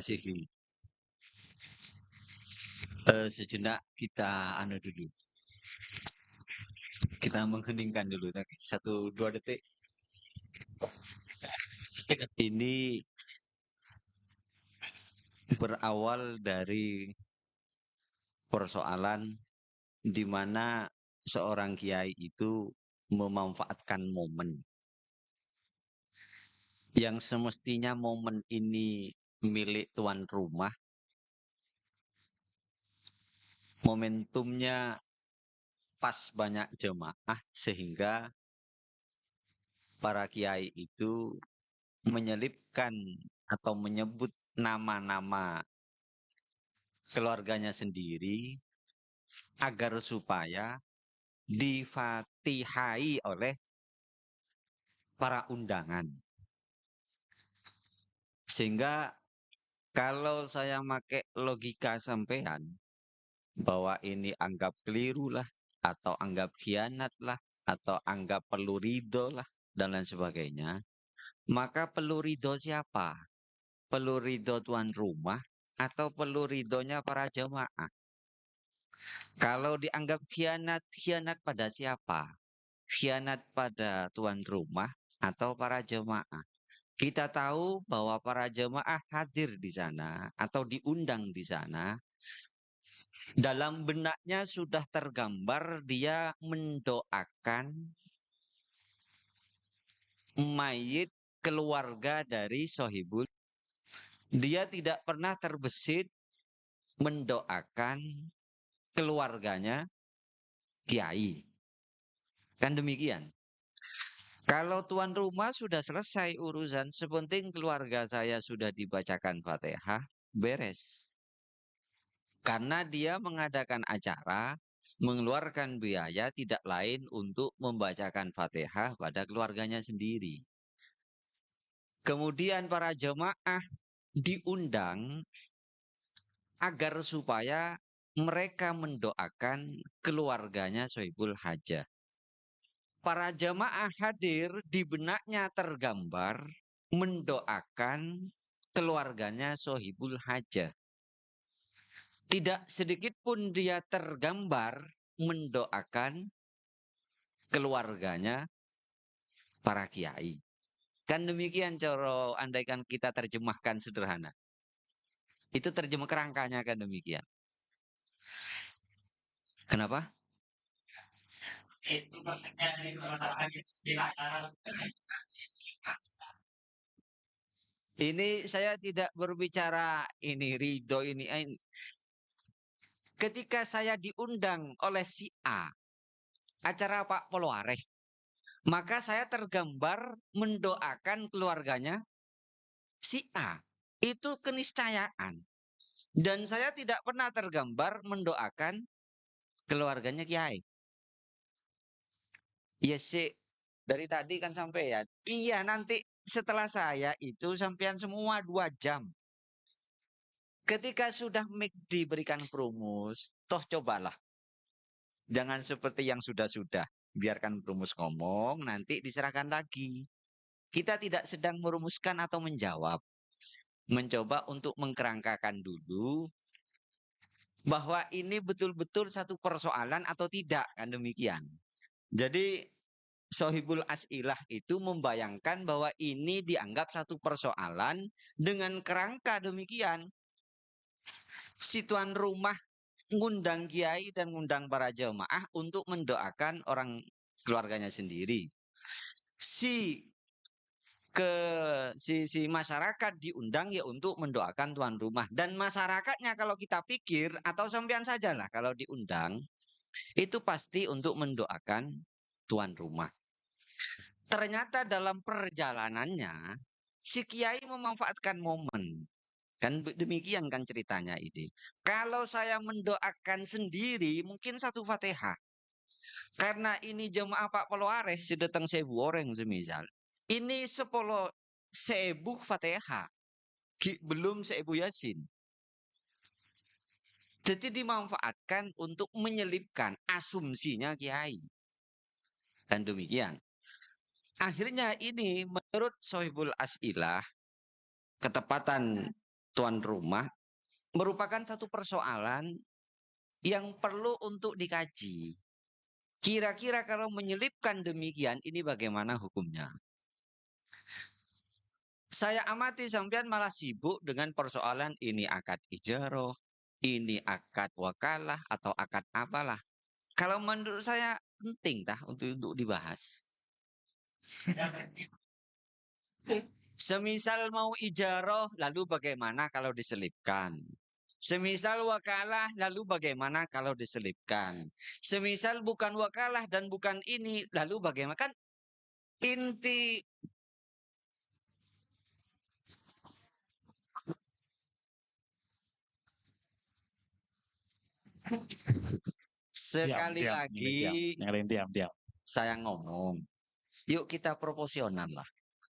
kasih. Sejenak kita dulu. Kita mengheningkan dulu. 1-2 detik. Ini berawal dari persoalan di mana seorang kiai itu memanfaatkan momen yang semestinya momen ini milik tuan rumah. Momentumnya pas banyak jemaah sehingga para kiai itu menyelipkan atau menyebut nama-nama keluarganya sendiri agar supaya difatihai oleh para undangan. Sehingga kalau saya pakai logika sampean bahwa ini anggap keliru lah, atau anggap khianat lah, atau anggap perlu ridho lah, dan lain sebagainya, maka perlu ridho siapa? Perlu ridho tuan rumah atau perlu ridhonya para jemaah? Kalau dianggap khianat, khianat pada siapa? Khianat pada tuan rumah atau para jemaah? Kita tahu bahwa para jemaah hadir di sana atau diundang di sana. Dalam benaknya sudah tergambar dia mendoakan mayit keluarga dari sohibul. Dia tidak pernah terbesit mendoakan keluarganya kiai. Kan demikian. Kalau tuan rumah sudah selesai urusan, sepenting keluarga saya sudah dibacakan Fatihah, beres. Karena dia mengadakan acara, mengeluarkan biaya tidak lain untuk membacakan Fatihah pada keluarganya sendiri. Kemudian para jemaah diundang agar supaya mereka mendoakan keluarganya Sohibul Hajah. Para jemaah hadir, di benaknya tergambar mendoakan keluarganya Sohibul Hajah. Tidak sedikit pun dia tergambar mendoakan keluarganya para kiai. Kan demikian cara andaikan kita terjemahkan sederhana. Itu terjemah kerangkanya kan demikian. Kenapa? Ini saya tidak berbicara ini ridho ini. Ketika saya diundang oleh si A, acara Pak Poloareh, maka saya tergambar mendoakan keluarganya si A. Itu keniscayaan. Dan saya tidak pernah tergambar mendoakan keluarganya Kiai. Iya sih, dari tadi kan sampai ya. Iya, nanti setelah saya itu sampean semua 2 jam. Ketika sudah mic diberikan perumus, toh cobalah. Jangan seperti yang sudah-sudah. Biarkan perumus ngomong, nanti diserahkan lagi. Kita tidak sedang merumuskan atau menjawab. Mencoba untuk mengkerangkakan dulu bahwa ini betul-betul satu persoalan atau tidak, kan demikian. Jadi Sohibul As'ilah itu membayangkan bahwa ini dianggap satu persoalan dengan kerangka demikian. Si tuan rumah ngundang kiai dan ngundang para jemaah untuk mendoakan orang keluarganya sendiri. Si masyarakat diundang ya untuk mendoakan tuan rumah, dan masyarakatnya kalau kita pikir atau sampean sajalah kalau diundang itu pasti untuk mendoakan tuan rumah. Ternyata dalam perjalanannya si kiai memanfaatkan momen. Kan demikian kan ceritanya ini. Kalau saya mendoakan sendiri mungkin satu Fatihah. Karena ini jemaah Pak Poloareh sedeteng 1000 orang semisal. Ini 10.000 Fatihah. Belum 1000 Yasin. Jadi dimanfaatkan untuk menyelipkan asumsinya kiai. Dan demikian. Akhirnya ini menurut Sohibul As'ilah, ketepatan tuan rumah merupakan satu persoalan yang perlu untuk dikaji. Kira-kira kalau menyelipkan demikian, ini bagaimana hukumnya? Saya amati sampean malah sibuk dengan persoalan ini akad ijaroh, ini akad wakalah atau akad apalah. Kalau menurut saya penting tah untuk dibahas. Semisal mau ijaroh, lalu bagaimana kalau diselipkan? Semisal wakalah, lalu bagaimana kalau diselipkan? Semisal bukan wakalah dan bukan ini, lalu bagaimana? Kan inti Diam, sekali diam, ini diam. lagi Yang lain diam, diam. saya ngomong, yuk kita proporsional lah.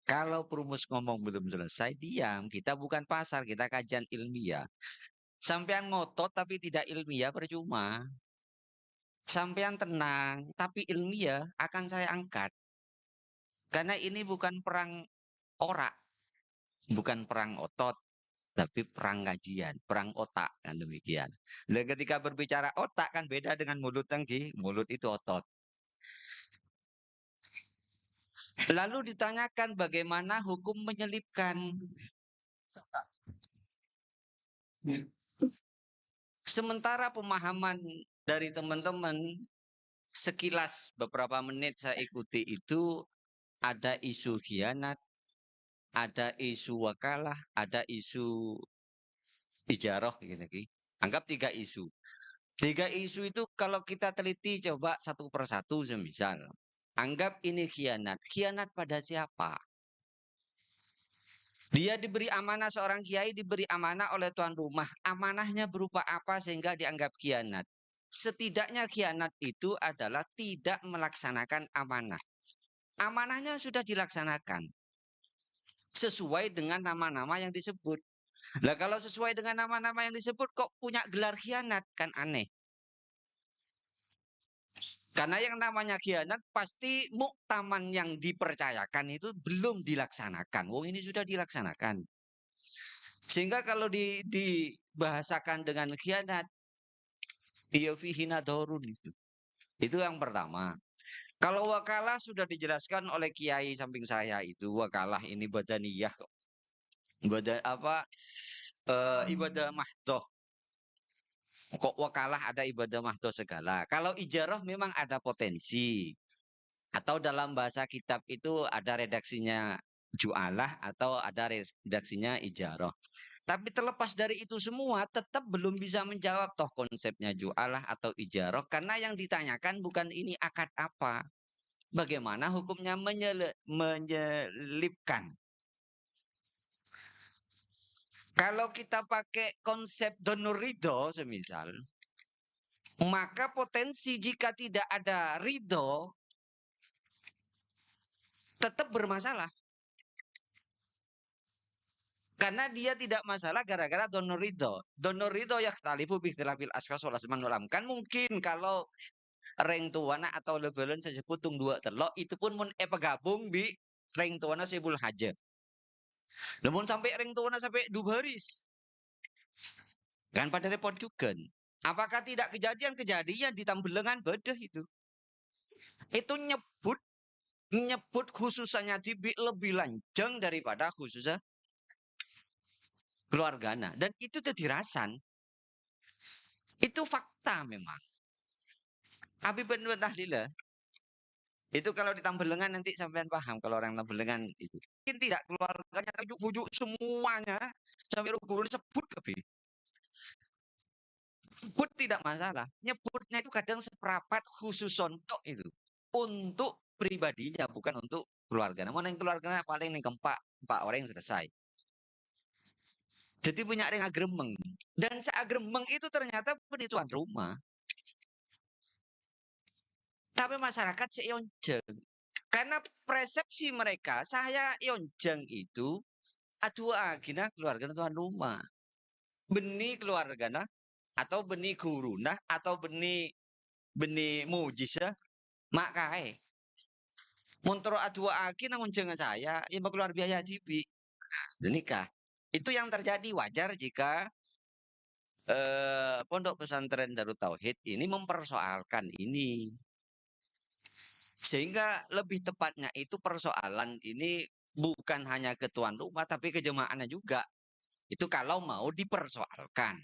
Kalau perumus ngomong belum selesai, diam. Kita bukan pasar, kita kajian ilmiah. Sampean ngotot tapi tidak ilmiah percuma. Sampean tenang tapi ilmiah akan saya angkat. Karena ini bukan perang orak, bukan perang otot, tapi perang kajian, perang otak kan demikian. Dan ketika berbicara otak kan beda dengan mulut tangki, mulut itu otot. Lalu ditanyakan bagaimana hukum menyelipkan. Sementara pemahaman dari teman-teman sekilas beberapa menit saya ikuti itu ada isu khianat, ada isu wakalah, ada isu ijaroh gitu. Anggap 3 isu. 3 isu itu kalau kita teliti coba satu persatu semisal. Anggap ini khianat. Khianat pada siapa? Dia diberi amanah seorang kiai, diberi amanah oleh tuan rumah. Amanahnya berupa apa sehingga dianggap khianat? Setidaknya khianat itu adalah tidak melaksanakan amanah. Amanahnya sudah dilaksanakan sesuai dengan nama-nama yang disebut. Lah kalau sesuai dengan nama-nama yang disebut kok punya gelar khianat kan aneh. Karena yang namanya khianat pasti muktaman yang dipercayakan itu belum dilaksanakan. Oh ini sudah dilaksanakan. Sehingga kalau dibahasakan dengan khianat, iya fihi nadorun itu. Itu yang pertama. Kalau wakalah sudah dijelaskan oleh kiai samping saya itu wakalah ini badaniyah kok. Ibadah apa? Ibadah mahdoh. Kok wakalah ada ibadah mahdoh segala. Kalau ijarah memang ada potensi. Atau dalam bahasa kitab itu ada redaksinya ju'alah atau ada redaksinya ijarah. Tapi terlepas dari itu semua, tetap belum bisa menjawab toh konsepnya ju'alah atau ijarah. Karena yang ditanyakan bukan ini akad apa. Bagaimana hukumnya menyelipkan. Kalau kita pakai konsep donor ridho semisal, maka potensi jika tidak ada ridho, tetap bermasalah. Karena dia tidak masalah gara-gara donor ridho. Donor ridho ya talifu bikhtilafil askas wal asman ulam. Kan mungkin kalau reng tuana atau lebelan saya sebut tung dua telok itu pun mun gabung bi reng tuana sebul haja. Namun sampai reng tuana sampai 2 baris. Kan pada repot juga. Apakah tidak kejadian di Tambelengan bedah itu? Itu nyebut khususannya tibi lebih lanjang daripada khususnya keluargana. Dan itu dirasan. Itu fakta memang. Abi benar tahlila. Itu kalau di Tambelengan nanti sampean paham kalau orang Tambelengan itu. Mungkin tidak keluarganya ujuk-ujuk semuanya sampai guru sebut ke Nyebut tidak masalah. Nyebutnya itu kadang seperapat khusus untuk itu. Untuk pribadinya bukan untuk keluarga. Namun yang keluarganya paling nih empat orang yang selesai. Jadi punya yang agremeng. Dan seagremeng itu ternyata penituan rumah. Tapi masyarakat seionjeng. Karena persepsi mereka, saya ionjeng itu aduh agina keluarga tuan rumah. Benih keluarga nah, atau benih guru nah, atau benih mujizah mak kae. Montoro adua aki nang jenga saya, ya keluar biaya dibi. Nikah. Itu yang terjadi, wajar jika Pondok Pesantren Darut Tauhid ini mempersoalkan ini. Sehingga lebih tepatnya itu persoalan ini bukan hanya ke tuan rumah tapi ke jemaahnya juga. Itu kalau mau dipersoalkan.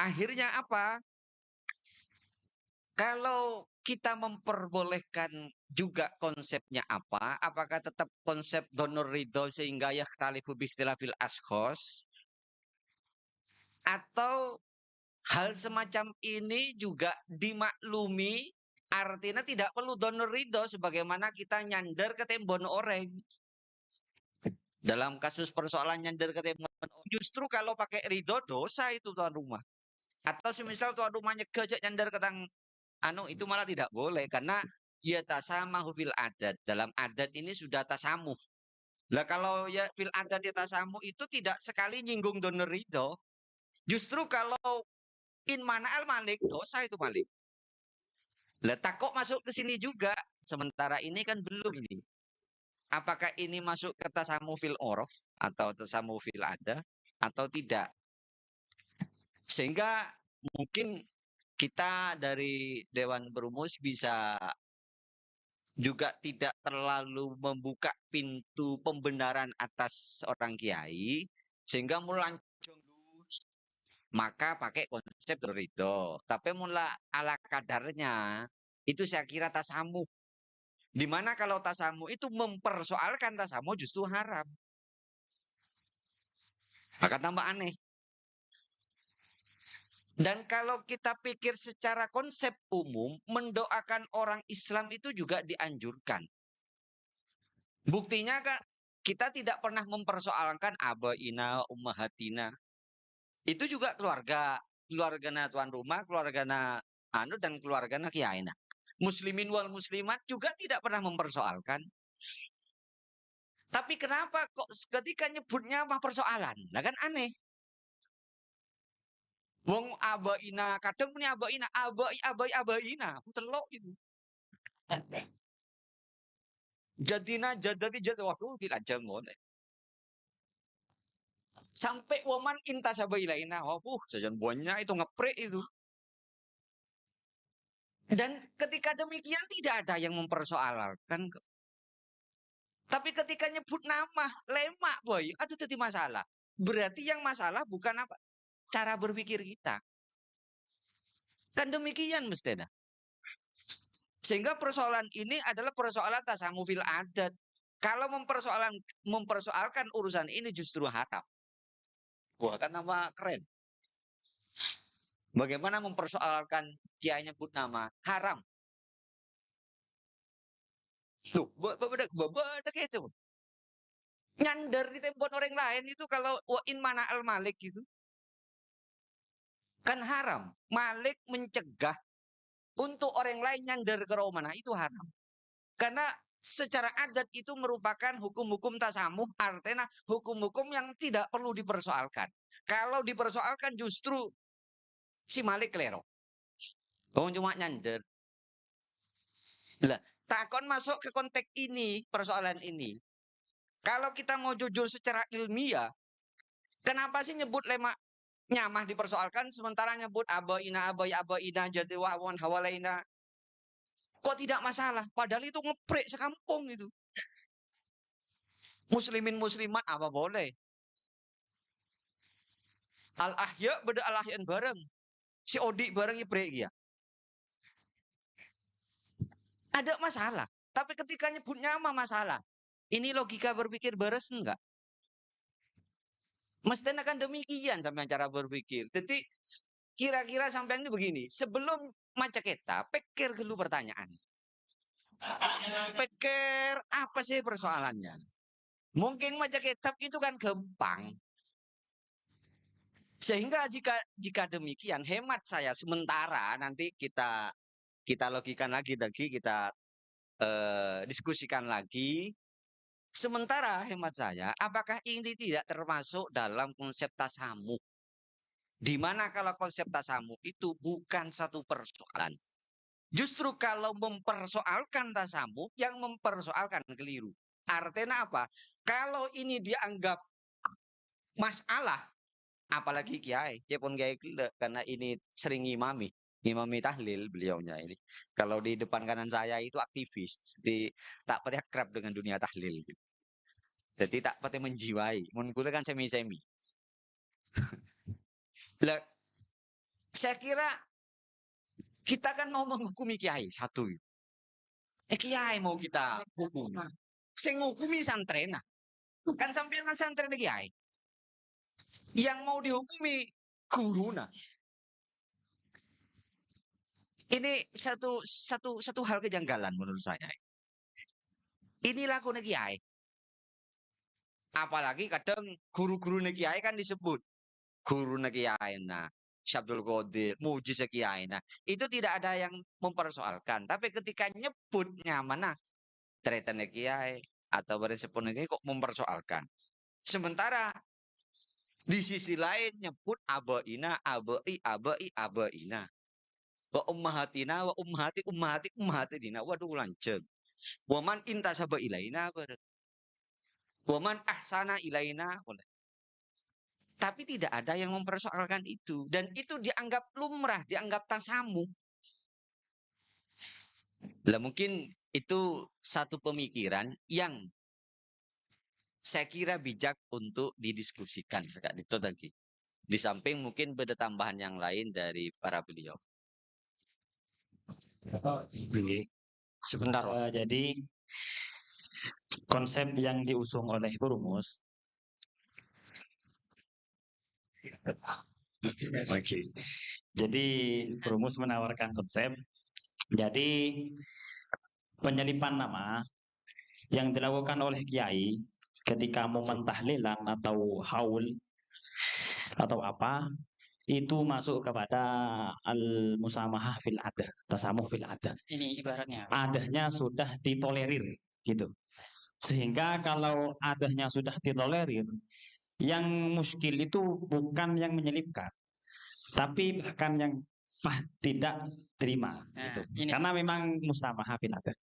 Akhirnya apa? Kalau kita memperbolehkan juga konsepnya apa? Apakah tetap konsep donor ridho sehingga yakhtalifu bikhtilafil ashkhos? Atau hal semacam ini juga dimaklumi, artinya tidak perlu donor ridho sebagaimana kita nyandar ke tembon oreng. Dalam kasus persoalan nyandar ke tembon oreng, justru kalau pakai ridho dosa itu tuan rumah. Atau semisal tuan rumahnya gejek nyandar ke tang itu malah tidak boleh karena ya tasamahu fil adat. Dalam adat ini sudah tasamuh. Lah kalau ya fil adat ya tasamuh itu tidak sekali nyinggung donor ridho. Justru kalau in mana al malik dosa itu malik. Letak kok masuk ke sini juga. Sementara ini kan belum nih. Apakah ini masuk ke tasamu fil orof atau tasamu fil ada atau tidak? Sehingga mungkin kita dari Dewan Perumus bisa juga tidak terlalu membuka pintu pembenaran atas orang kiai sehingga mulai maka pakai konsep ridho. Tapi mula ala kadarnya itu saya kira tasamu. Dimana kalau tasamu itu mempersoalkan tasamu justru haram. Maka tambah aneh. Dan kalau kita pikir secara konsep umum, mendoakan orang Islam itu juga dianjurkan. Buktinya kan kita tidak pernah mempersoalkan abaina, ummahatina. Itu juga keluarga tuan rumah, keluargana dan keluargana kiaina. Muslimin wal muslimat juga tidak pernah mempersoalkan. Tapi kenapa kok ketika nyebutnya mah persoalan? Nah kan aneh. Wong abaina, kadang punya abaina, abaina, telok itu. Jadina, jadati, waduh, tidak jam boleh. Sampai waman intas abailaina, jajan buahnya itu ngepre itu. Dan ketika demikian tidak ada yang mempersoalkan. Tapi ketika nyebut nama, lemak boy, aduh itu masalah. Berarti yang masalah bukan apa? Cara berpikir kita. Kan demikian mestinya. Sehingga persoalan ini adalah persoalan tasamu fil adat. Kalau mempersoalkan urusan ini justru haram. Wah kan nama keren. Bagaimana mempersoalkan kiai nyebut nama? Haram. Loh, beda itu. Nyandar di tembok orang lain itu kalau in mana al malik gitu. Kan haram. Malik mencegah untuk orang lain nyandar ke romana itu haram. Karena secara adat itu merupakan hukum-hukum tasamuh, artinya hukum-hukum yang tidak perlu dipersoalkan. Kalau dipersoalkan justru si Malik kelero. Oh cuma nyandar. Lah, takon masuk ke konteks ini, persoalan ini. Kalau kita mau jujur secara ilmiah, kenapa sih nyebut lemak nyamah dipersoalkan sementara nyebut abaina jadi wawan hawalaina kok tidak masalah padahal itu ngeprek sekampung itu muslimin muslimat apa boleh al ahya beda al ahyan bareng si Odi bareng ibrek ya ada masalah tapi ketika nyebut nyamah masalah ini logika berpikir beres enggak mestinya kan demikian sampai cara berpikir jadi kira-kira sampai ini begini sebelum maca kita pikir dulu pertanyaan pikir apa sih persoalannya? Mungkin maca kitab itu kan gampang. Sehingga jika demikian hemat saya sementara nanti kita logikan lagi kita diskusikan lagi. Sementara hemat saya, apakah ini tidak termasuk dalam konsep tasamu? Di mana kalau konsep tasamu itu bukan satu persoalan. Justru kalau mempersoalkan tasamu, yang mempersoalkan keliru. Artinya apa? Kalau ini dianggap masalah, apalagi kiai, dia pun kiai karena ini sering ngimami tahlil beliaunya ini. Kalau di depan kanan saya itu aktivis, tak pernah akrab dengan dunia tahlil. Gitu. Jadi tak pernah menjiwai. Menurut kan semi-semi. Lah, saya kira kita kan mau menghukumi kiai satu. Kiai mau kita hukum. Saya ngukumi santren. Kan sampean kan santren kiai. Yang mau dihukumi guruna. Ini satu hal kejanggalan menurut saya. Inilah laku kiai. Apalagi kadang guru-guru kiai kan disebut guru kiai. Nah, Syabdul Qadir, Muji Kiai. Nah, itu tidak ada yang mempersoalkan. Tapi ketika nyebutnya mana tretan kiai atau beresepon kiai kok mempersoalkan. Sementara di sisi lain nyebut abaina, abaina. Wa ummahatina wa ummahati dina. Waduh lanceng. Waman intasaba ilaina bareng. Waman ahsana ilaina. Tapi tidak ada yang mempersoalkan itu. Dan itu dianggap lumrah, dianggap tasamu. Lah mungkin itu satu pemikiran yang saya kira bijak untuk didiskusikan. Itu tadi. Di samping mungkin ada tambahan yang lain dari para beliau. Sebentar. Jadi konsep yang diusung oleh perumus. Oke. Jadi perumus menawarkan konsep. Jadi penyelipan nama yang dilakukan oleh kiai ketika momen tahlilan atau haul atau apa itu masuk kepada al-musamahah fil adah, tasamuh fil adah. Ini ibaratnya Adahnya sudah ditolerir gitu. Sehingga kalau adahnya sudah ditolerir, yang muskil itu bukan yang menyelipkan, tapi bahkan yang tidak terima gitu. Karena memang musamahah fil adah.